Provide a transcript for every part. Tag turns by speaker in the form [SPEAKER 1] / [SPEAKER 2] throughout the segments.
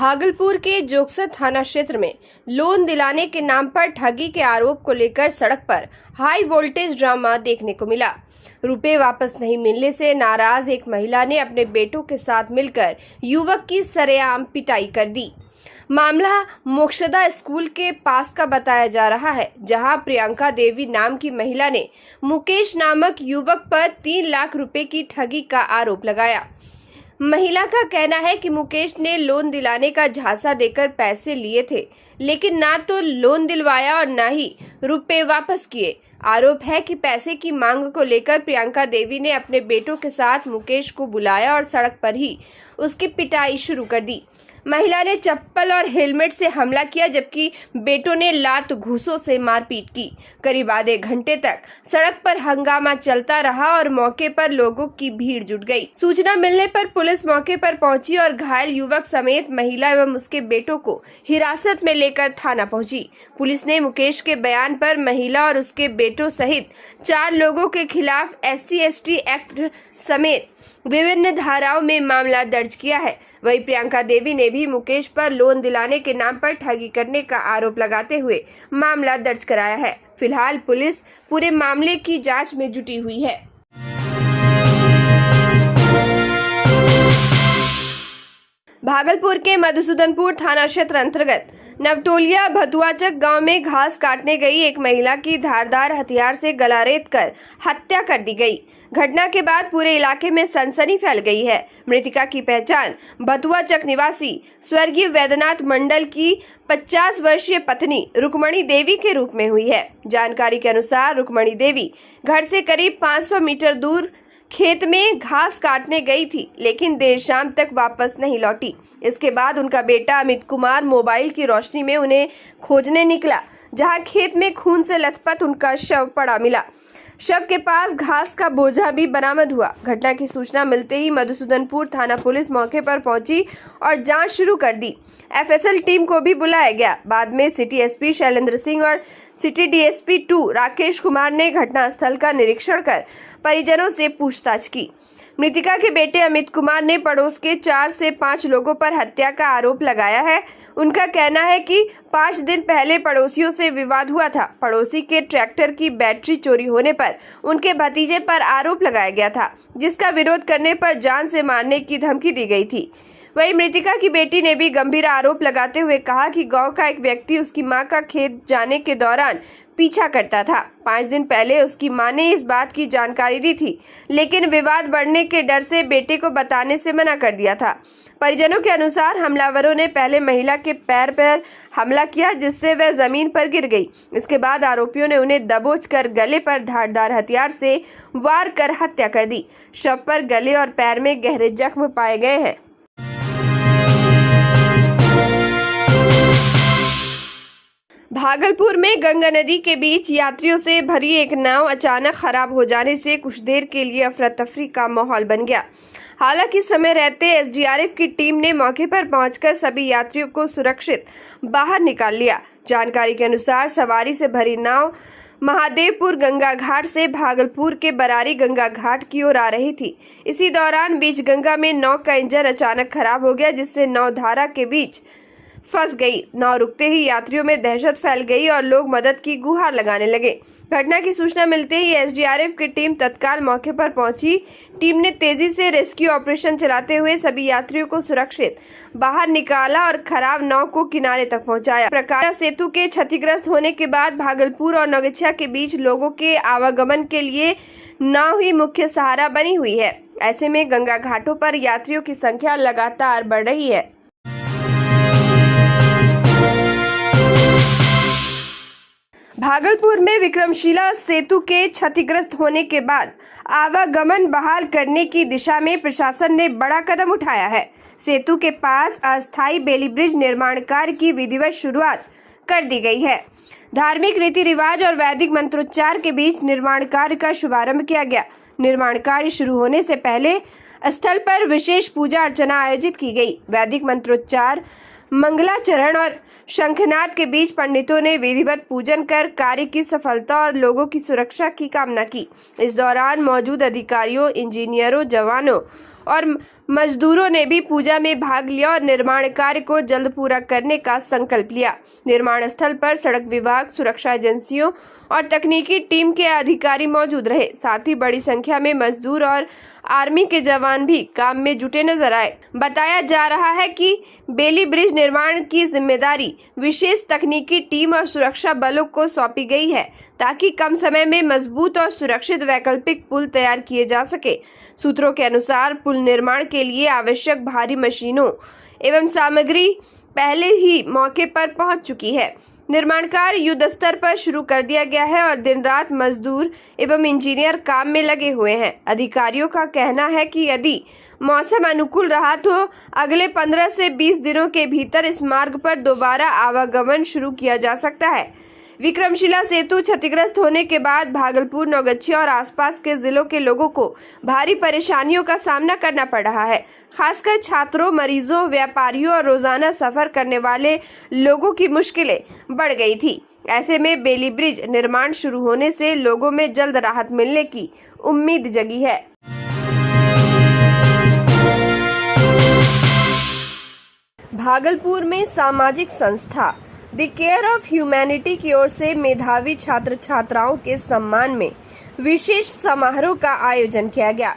[SPEAKER 1] भागलपुर के जोगसर थाना क्षेत्र में लोन दिलाने के नाम पर ठगी के आरोप को लेकर सड़क पर हाई वोल्टेज ड्रामा देखने को मिला। रुपए वापस नहीं मिलने से नाराज एक महिला ने अपने बेटों के साथ मिलकर युवक की सरेआम पिटाई कर दी। मामला मोक्षदा स्कूल के पास का बताया जा रहा है, जहां प्रियंका देवी नाम की महिला ने मुकेश नामक युवक पर 3 लाख रुपए की ठगी का आरोप लगाया। महिला का कहना है कि मुकेश ने लोन दिलाने का झांसा देकर पैसे लिए थे, लेकिन ना तो लोन दिलवाया और ना ही रुपए वापस किए। आरोप है कि पैसे की मांग को लेकर प्रियंका देवी ने अपने बेटों के साथ मुकेश को बुलाया और सड़क पर ही उसकी पिटाई शुरू कर दी। महिला ने चप्पल और हेलमेट से हमला किया, जबकि बेटों ने लात घूंसों से मारपीट की। करीब आधे घंटे तक सड़क पर हंगामा चलता रहा और मौके पर लोगों की भीड़ जुट गई। सूचना मिलने पर पुलिस मौके पर पहुंची और घायल युवक समेत महिला एवं उसके बेटों को हिरासत में लेकर थाना पहुंची। पुलिस ने मुकेश के बयान पर महिला और उसके बेटों सहित 4 लोगों के खिलाफ SC/ST एक्ट समेत विभिन्न धाराओं में मामला दर्ज किया है। वहीं प्रियंका देवी ने भी मुकेश पर लोन दिलाने के नाम पर ठगी करने का आरोप लगाते हुए मामला दर्ज कराया है। फिलहाल पुलिस पूरे मामले की जांच में जुटी हुई है। भागलपुर के मधुसूदनपुर थाना क्षेत्र अंतर्गत नवटोलिया भतुआचक गांव में घास काटने गई एक महिला की धारदार हथियार से गला रेत कर हत्या कर दी गई। घटना के बाद पूरे इलाके में सनसनी फैल गई है। मृतका की पहचान भतुआचक निवासी स्वर्गीय वैद्यनाथ मंडल की 50 वर्षीय पत्नी रुक्मणी देवी के रूप में हुई है। जानकारी के अनुसार रुक्मणी देवी घर से करीब 500 मीटर दूर खेत में घास काटने गई थी, लेकिन देर शाम तक वापस नहीं लौटी। इसके बाद उनका बेटा अमित कुमार मोबाइल की रोशनी में उन्हें खोजने निकला, जहां खेत में खून से लथपथ उनका शव पड़ा मिला। शव के पास घास का बोझा भी बरामद हुआ। घटना की सूचना मिलते ही मधुसूदनपुर थाना पुलिस मौके पर पहुंची और जांच शुरू कर दी। FSL टीम को भी बुलाया गया। बाद में सिटी SP शैलेंद्र सिंह और सिटी DSP 2 राकेश कुमार ने घटनास्थल का निरीक्षण कर परिजनों से पूछताछ की। मृतका के बेटे अमित कुमार ने पड़ोस के 4 से 5 लोगों पर हत्या का आरोप लगाया है। उनका कहना है कि 5 दिन पहले पड़ोसियों से विवाद हुआ था। पड़ोसी के ट्रैक्टर की बैटरी चोरी होने पर उनके भतीजे पर आरोप लगाया गया था, जिसका विरोध करने पर जान से मारने की धमकी दी गई थी। वहीं मृतका की बेटी ने भी गंभीर आरोप लगाते हुए कहा कि गांव का एक व्यक्ति उसकी मां का खेत जाने के दौरान पीछा करता था। 5 दिन पहले उसकी मां ने इस बात की जानकारी दी थी, लेकिन विवाद बढ़ने के डर से बेटे को बताने से मना कर दिया था। परिजनों के अनुसार हमलावरों ने पहले महिला के पैर पर हमला किया, जिससे वह जमीन पर गिर गई। इसके बाद आरोपियों ने उन्हें दबोच कर गले पर धारदार हथियार से वार कर हत्या कर दी। शव पर गले और पैर में गहरे जख्म पाए गए हैं। भागलपुर में गंगा नदी के बीच यात्रियों से भरी एक नाव अचानक खराब हो जाने से कुछ देर के लिए अफरा तफरी का माहौल बन गया। हालांकि समय रहते SDRF की टीम ने मौके पर पहुंचकर सभी यात्रियों को सुरक्षित बाहर निकाल लिया। जानकारी के अनुसार सवारी से भरी नाव महादेवपुर गंगा घाट से भागलपुर के बरारी गंगा घाट की ओर आ रही थी। इसी दौरान बीच गंगा में नाव का इंजन अचानक खराब हो गया, जिससे नाव धारा के बीच फंस गई। नाव रुकते ही यात्रियों में दहशत फैल गई और लोग मदद की गुहार लगाने लगे। घटना की सूचना मिलते ही SDRF की टीम तत्काल मौके पर पहुंची। टीम ने तेजी से रेस्क्यू ऑपरेशन चलाते हुए सभी यात्रियों को सुरक्षित बाहर निकाला और खराब नाव को किनारे तक पहुंचाया। प्रकाश सेतु के क्षतिग्रस्त होने के बाद भागलपुर और नौगछिया के बीच लोगों के आवागमन के लिए नाव ही मुख्य सहारा बनी हुई है। ऐसे में गंगा घाटों पर यात्रियों की संख्या लगातार बढ़ रही है। भागलपुर में विक्रमशिला सेतु के क्षतिग्रस्त होने के बाद आवागमन बहाल करने की दिशा में प्रशासन ने बड़ा कदम उठाया है। सेतु के पास अस्थायी बेली ब्रिज निर्माण कार्य की विधिवत शुरुआत कर दी गई है। धार्मिक रीति रिवाज और वैदिक मंत्रोच्चार के बीच निर्माण कार्य का शुभारंभ किया गया। निर्माण कार्य शुरू होने से पहले स्थल पर विशेष पूजा अर्चना आयोजित की गई। वैदिक मंत्रोच्चार, मंगलाचरण और शंखनाद के बीच पंडितों ने विधिवत पूजन कर कार्य की सफलता और लोगों की सुरक्षा की कामना की। इस दौरान मौजूद अधिकारियों, इंजीनियरों, जवानों और मजदूरों ने भी पूजा में भाग लिया और निर्माण कार्य को जल्द पूरा करने का संकल्प लिया। निर्माण स्थल पर सड़क विभाग, सुरक्षा एजेंसियों और तकनीकी टीम के अधिकारी मौजूद रहे। साथ ही बड़ी संख्या में मजदूर और आर्मी के जवान भी काम में जुटे नजर आए। बताया जा रहा है कि बेली ब्रिज निर्माण की जिम्मेदारी विशेष तकनीकी टीम और सुरक्षा बलों को सौंपी गई है, ताकि कम समय में मजबूत और सुरक्षित वैकल्पिक पुल तैयार किए जा सके। सूत्रों के अनुसार पुल निर्माण के लिए आवश्यक भारी मशीनों एवं सामग्री पहले ही मौके पर पहुंच चुकी है। निर्माण कार्य युद्ध स्तर पर शुरू कर दिया गया है और दिन रात मजदूर एवं इंजीनियर काम में लगे हुए हैं। अधिकारियों का कहना है कि यदि मौसम अनुकूल रहा तो अगले 15 से 20 दिनों के भीतर इस मार्ग पर दोबारा आवागमन शुरू किया जा सकता है। विक्रमशिला सेतु क्षतिग्रस्त होने के बाद भागलपुर, नौगछिया और आसपास के जिलों के लोगों को भारी परेशानियों का सामना करना पड़ रहा है। खासकर छात्रों, मरीजों, व्यापारियों और रोजाना सफर करने वाले लोगों की मुश्किलें बढ़ गई थी। ऐसे में बेली ब्रिज निर्माण शुरू होने से लोगों में जल्द राहत मिलने की उम्मीद जगी है। भागलपुर में सामाजिक संस्था द केयर ऑफ ह्यूमैनिटी की ओर से मेधावी छात्र छात्राओं के सम्मान में विशेष समारोह का आयोजन किया गया।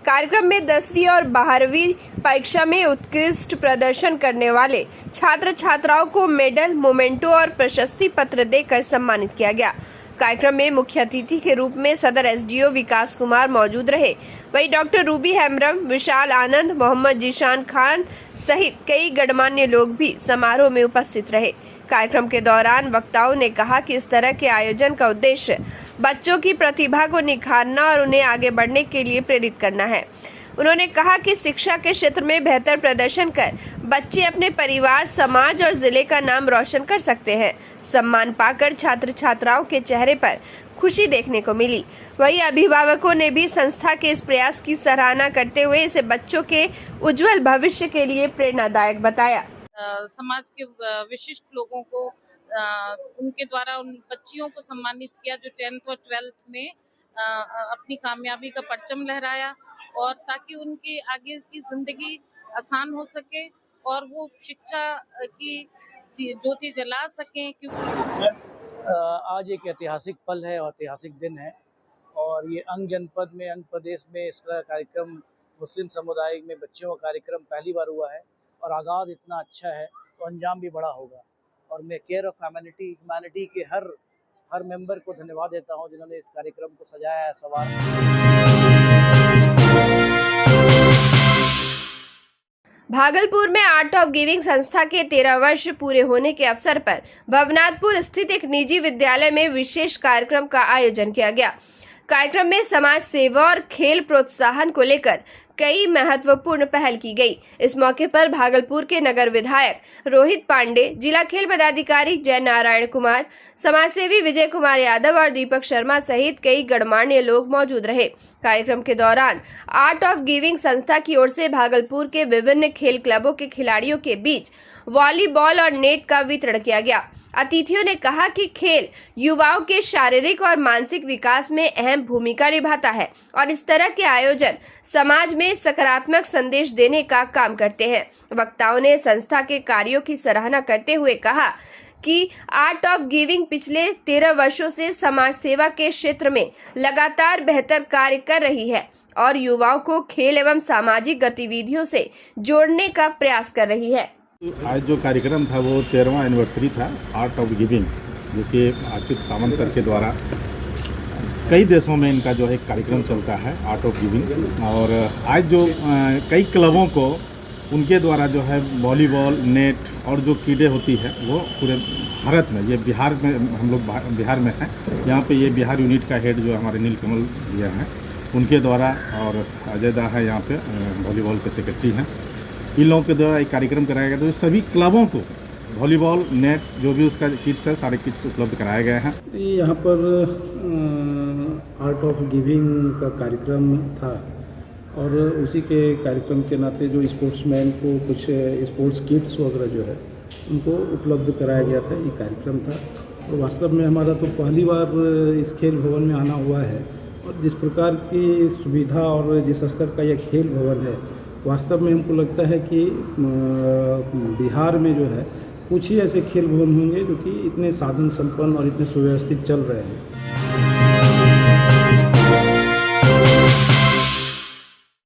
[SPEAKER 1] कार्यक्रम में 10वीं और 12वीं परीक्षा में उत्कृष्ट प्रदर्शन करने वाले छात्र छात्राओं को मेडल, मोमेंटो और प्रशस्ति पत्र देकर सम्मानित किया गया। कार्यक्रम में मुख्य अतिथि के रूप में सदर एसडीओ विकास कुमार मौजूद रहे। वहीं डॉक्टर रूबी हेम्ब्रम, विशाल आनंद, मोहम्मद जीशान खान सहित कई गणमान्य लोग भी समारोह में उपस्थित रहे। कार्यक्रम के दौरान वक्ताओं ने कहा कि इस तरह के आयोजन का उद्देश्य बच्चों की प्रतिभा को निखारना और उन्हें आगे बढ़ने के लिए प्रेरित करना है। उन्होंने कहा कि शिक्षा के क्षेत्र में बेहतर प्रदर्शन कर बच्चे अपने परिवार, समाज और जिले का नाम रोशन कर सकते हैं। सम्मान पाकर छात्र छात्राओं के चेहरे पर खुशी देखने को मिली। वहीं अभिभावकों ने भी संस्था के इस प्रयास की सराहना करते हुए इसे बच्चों के उज्जवल भविष्य के लिए प्रेरणादायक बताया।
[SPEAKER 2] समाज के विशिष्ट लोगों को उनके द्वारा उन बच्चियों को सम्मानित किया जो 10th और 12th में अपनी कामयाबी का परचम लहराया, और ताकि उनकी आगे की जिंदगी आसान हो सके और वो शिक्षा की ज्योति जला सकें। क्योंकि
[SPEAKER 3] आज एक ऐतिहासिक पल है और ऐतिहासिक दिन है, और ये अंग जनपद में, अंग प्रदेश में इसका कार्यक्रम, मुस्लिम समुदाय में बच्चों का कार्यक्रम पहली बार हुआ है और आगाज़ इतना अच्छा है तो अंजाम भी बड़ा होगा। और मैं केयर ऑफ ह्यूमैनिटी के हर मेंबर को धन्यवाद देता हूं जिन्होंने इस कार्यक्रम को सजाया है,
[SPEAKER 1] भागलपुर में आर्ट ऑफ गिविंग संस्था के 13 वर्ष पूरे होने के अवसर पर भवनाथपुर स्थित एक निजी विद्यालय में विशेष कार्यक्रम का आयोजन किया गया। कार्यक्रम में समाज सेवा और खेल प्रोत्साहन को लेकर कई महत्वपूर्ण पहल की गई। इस मौके पर भागलपुर के नगर विधायक रोहित पांडे, जिला खेल पदाधिकारी जय नारायण कुमार, समाजसेवी विजय कुमार यादव और दीपक शर्मा सहित कई गणमान्य लोग मौजूद रहे। कार्यक्रम के दौरान आर्ट ऑफ गिविंग संस्था की ओर से भागलपुर के विभिन्न खेल क्लबों के खिलाड़ियों के बीच वॉलीबॉल और नेट का वितरण किया गया। अतिथियों ने कहा कि खेल युवाओं के शारीरिक और मानसिक विकास में अहम भूमिका निभाता है और इस तरह के आयोजन समाज में सकारात्मक संदेश देने का काम करते हैं। वक्ताओं ने संस्था के कार्यों की सराहना करते हुए कहा कि आर्ट ऑफ गिविंग पिछले 13 वर्षों से समाज सेवा के क्षेत्र में लगातार बेहतर कार्य कर रही है और युवाओं को खेल एवं सामाजिक गतिविधियों से जोड़ने का प्रयास कर रही है।
[SPEAKER 4] आज जो कार्यक्रम था वो 13वां एनिवर्सरी था आर्ट ऑफ गिविंग, जो कि अच्युत सामंत सर के द्वारा कई देशों में इनका जो है कार्यक्रम चलता है आर्ट ऑफ गिविंग। और आज जो कई क्लबों को उनके द्वारा जो है वॉलीबॉल, नेट और जो कीड़े होती है वो पूरे भारत में, ये बिहार में, हम लोग बिहार में हैं, यहाँ पे ये बिहार यूनिट का हेड जो हमारे नीलकमल भैया हैं उनके द्वारा, और अजय दा है यहाँ पे वॉलीबॉल के सेक्रेटरी हैं, इन लोगों के द्वारा एक कार्यक्रम कराया गया। तो सभी क्लबों को वॉलीबॉल, नेट्स, जो भी उसका किट्स है, सारे किट्स उपलब्ध कराए गए हैं।
[SPEAKER 5] यहाँ पर आर्ट ऑफ गिविंग का कार्यक्रम था और उसी के कार्यक्रम के नाते जो स्पोर्ट्समैन को कुछ स्पोर्ट्स किट्स वगैरह जो है उनको उपलब्ध कराया गया था, ये कार्यक्रम था। और वास्तव में हमारा तो पहली बार इस खेल भवन में आना हुआ है और जिस प्रकार की सुविधा और जिस स्तर का यह खेल भवन है, वास्तव में हमको लगता है कि बिहार में जो है कुछ ही ऐसे खेल भवन होंगे जो कि इतने साधन संपन्न और इतने सुव्यवस्थित चल रहे हैं।